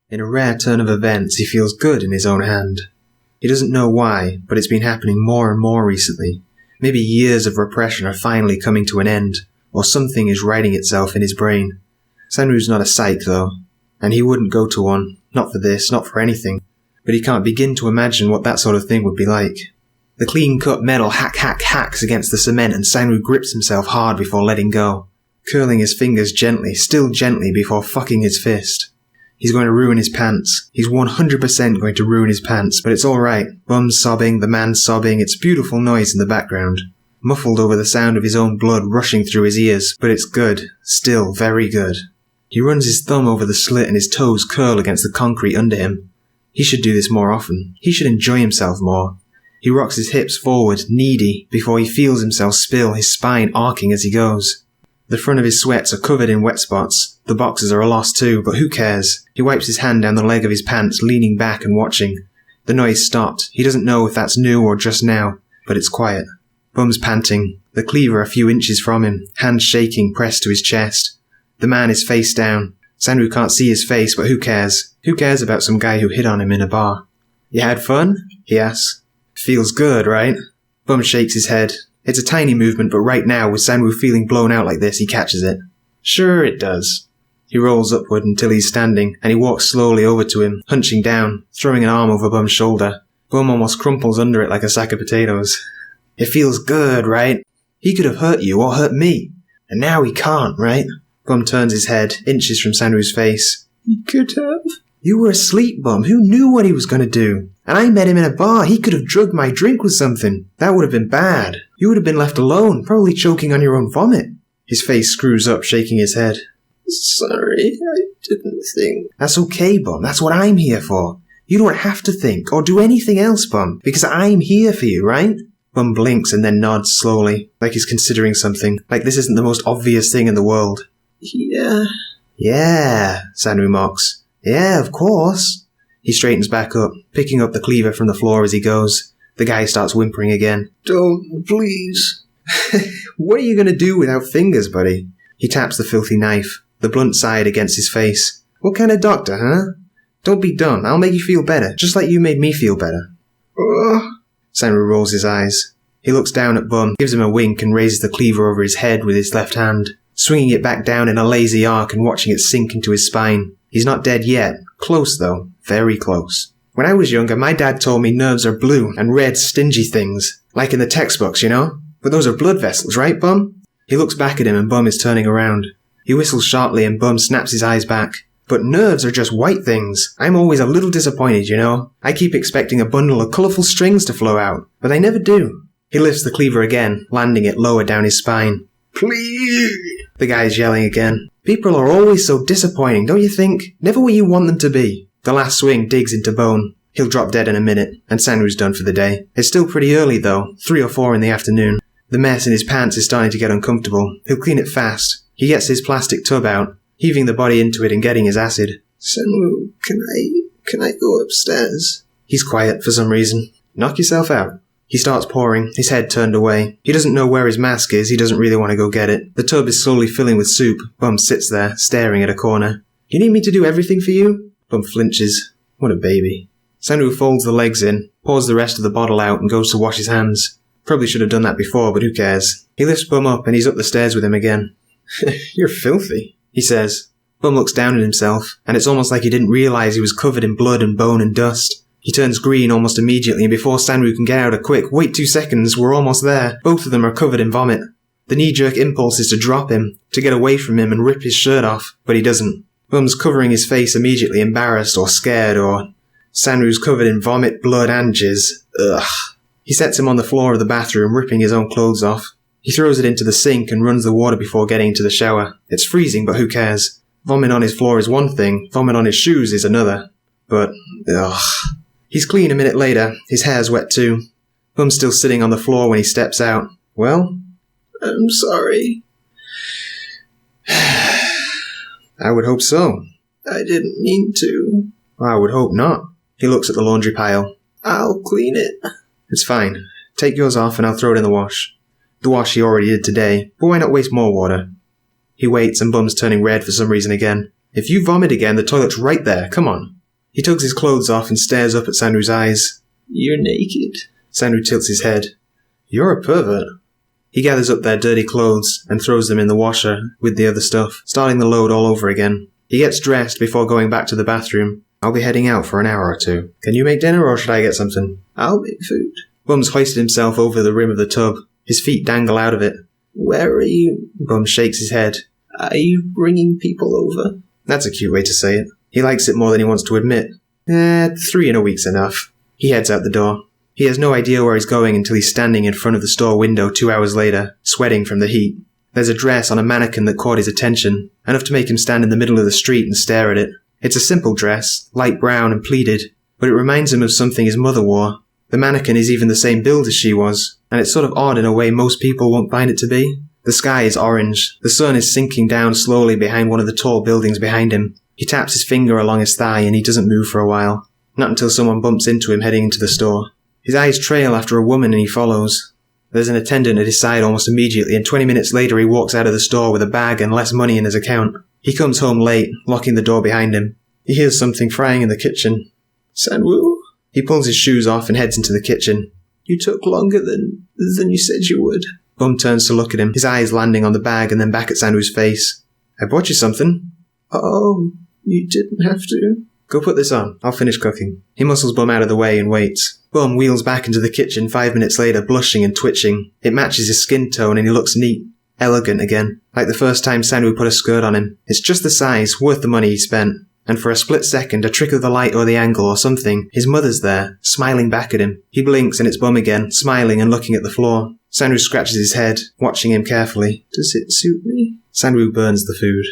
In a rare turn of events, he feels good in his own hand. He doesn't know why, but it's been happening more and more recently. Maybe years of repression are finally coming to an end, or something is righting itself in his brain. Sangwoo's not a psych, though, and he wouldn't go to one, not for this, not for anything, but he can't begin to imagine what that sort of thing would be like. The clean-cut metal hacks against the cement, and Sangwoo grips himself hard before letting go, curling his fingers gently, still gently, before fucking his fist. He's going to ruin his pants. He's 100% going to ruin his pants, but it's alright. Bum's sobbing, the man's sobbing, it's beautiful noise in the background, muffled over the sound of his own blood rushing through his ears, but it's good, still very good. He runs his thumb over the slit and his toes curl against the concrete under him. He should do this more often. He should enjoy himself more. He rocks his hips forward, needy, before he feels himself spill, his spine arcing as he goes. The front of his sweats are covered in wet spots. The boxers are a loss too, but who cares? He wipes his hand down the leg of his pants, leaning back and watching. The noise stopped. He doesn't know if that's new or just now, but it's quiet. Bum's panting, the cleaver a few inches from him, hands shaking, pressed to his chest. The man is face down. Sangwoo can't see his face, but who cares? Who cares about some guy who hit on him in a bar? You had fun? He asks. Feels good, right? Bum shakes his head. It's a tiny movement, but right now, with Sangwoo feeling blown out like this, he catches it. Sure it does. He rolls upward until he's standing, and he walks slowly over to him, hunching down, throwing an arm over Bum's shoulder. Bum almost crumples under it like a sack of potatoes. It feels good, right? He could have hurt you or hurt me, and now he can't, right? Bum turns his head, inches from Sangwoo's face. He could have. You were asleep, Bum. Who knew what he was going to do? And I met him in a bar. He could have drugged my drink with something. That would have been bad. You would have been left alone, probably choking on your own vomit. His face screws up, shaking his head. Sorry, I didn't think. That's okay, Bum. That's what I'm here for. You don't have to think or do anything else, Bum, because I'm here for you, right? Bum blinks and then nods slowly, like he's considering something, like this isn't the most obvious thing in the world. Yeah, Sangwoo mocks. Yeah, of course. He straightens back up, picking up the cleaver from the floor as he goes. The guy starts whimpering again. Don't, please. What are you going to do without fingers, buddy? He taps the filthy knife, the blunt side against his face. What kind of doctor, huh? Don't be dumb. I'll make you feel better, just like you made me feel better. Sangwoo rolls his eyes. He looks down at Bum, gives him a wink and raises the cleaver over his head with his left hand, swinging it back down in a lazy arc and watching it sink into his spine. He's not dead yet. Close, though. Very close. When I was younger, my dad told me nerves are blue and red, stingy things. Like in the textbooks, you know? But those are blood vessels, right, Bum? He looks back at him and Bum is turning around. He whistles sharply and Bum snaps his eyes back. But nerves are just white things. I'm always a little disappointed, you know? I keep expecting a bundle of colourful strings to flow out, but they never do. He lifts the cleaver again, landing it lower down his spine. Please! The guy's yelling again. People are always so disappointing, don't you think? Never what you want them to be. The last swing digs into bone. He'll drop dead in a minute, and Sangwoo's done for the day. It's still pretty early, though, 3 or 4 in the afternoon. The mess in his pants is starting to get uncomfortable. He'll clean it fast. He gets his plastic tub out, heaving the body into it and getting his acid. Sangwoo, can I go upstairs? He's quiet for some reason. Knock yourself out. He starts pouring, his head turned away. He doesn't know where his mask is, he doesn't really want to go get it. The tub is slowly filling with soup. Bum sits there, staring at a corner. You need me to do everything for you? Bum flinches. What a baby. Sangwoo folds the legs in, pours the rest of the bottle out and goes to wash his hands. Probably should have done that before, but who cares? He lifts Bum up and he's up the stairs with him again. You're filthy, he says. Bum looks down at himself, and it's almost like he didn't realise he was covered in blood and bone and dust. He turns green almost immediately, and before Sangwoo can get out a quick, wait 2 seconds, we're almost there. Both of them are covered in vomit. The knee-jerk impulse is to drop him, to get away from him and rip his shirt off, but he doesn't. Bum's covering his face immediately, embarrassed or scared, or... Sangwoo's covered in vomit, blood and jizz. Ugh. He sets him on the floor of the bathroom, ripping his own clothes off. He throws it into the sink and runs the water before getting into the shower. It's freezing, but who cares? Vomit on his floor is one thing, vomit on his shoes is another. But, ugh. He's clean a minute later, his hair's wet too. Bum's still sitting on the floor when he steps out. Well? I'm sorry. I would hope so. I didn't mean to. I would hope not. He looks at the laundry pile. I'll clean it. It's fine. Take yours off and I'll throw it in the wash. The wash he already did today, but why not waste more water? He waits and Bum's turning red for some reason again. If you vomit again, the toilet's right there, come on. He tugs his clothes off and stares up at Sangwoo's eyes. "You're naked." Sangwoo tilts his head. "You're a pervert." He gathers up their dirty clothes and throws them in the washer with the other stuff, starting the load all over again. He gets dressed before going back to the bathroom. "I'll be heading out for an hour or two. Can you make dinner or should I get something?" "I'll make food." Bum's hoisted himself over the rim of the tub. His feet dangle out of it. "Where are you?" Bum shakes his head. "Are you bringing people over?" That's a cute way to say it. He likes it more than he wants to admit. 3 in a week's enough. He heads out the door. He has no idea where he's going until he's standing in front of the store window 2 hours later, sweating from the heat. There's a dress on a mannequin that caught his attention, enough to make him stand in the middle of the street and stare at it. It's a simple dress, light brown and pleated, but it reminds him of something his mother wore. The mannequin is even the same build as she was, and it's sort of odd in a way most people won't find it to be. The sky is orange. The sun is sinking down slowly behind one of the tall buildings behind him. He taps his finger along his thigh and he doesn't move for a while. Not until someone bumps into him heading into the store. His eyes trail after a woman and he follows. There's an attendant at his side almost immediately, and 20 minutes later he walks out of the store with a bag and less money in his account. He comes home late, locking the door behind him. He hears something frying in the kitchen. "Sangwoo?" He pulls his shoes off and heads into the kitchen. "You took longer than you said you would." Bum turns to look at him, his eyes landing on the bag and then back at Sangwoo's face. "I brought you something." "Oh, you didn't have to." "Go put this on. I'll finish cooking." He muscles Bum out of the way and waits. Bum wheels back into the kitchen 5 minutes later, blushing and twitching. It matches his skin tone and he looks neat. Elegant again. Like the first time Sangwoo put a skirt on him. It's just the size, worth the money he spent. And for a split second, a trick of the light or the angle or something, his mother's there, smiling back at him. He blinks and it's Bum again, smiling and looking at the floor. Sangwoo scratches his head, watching him carefully. "Does it suit me?" Sangwoo burns the food.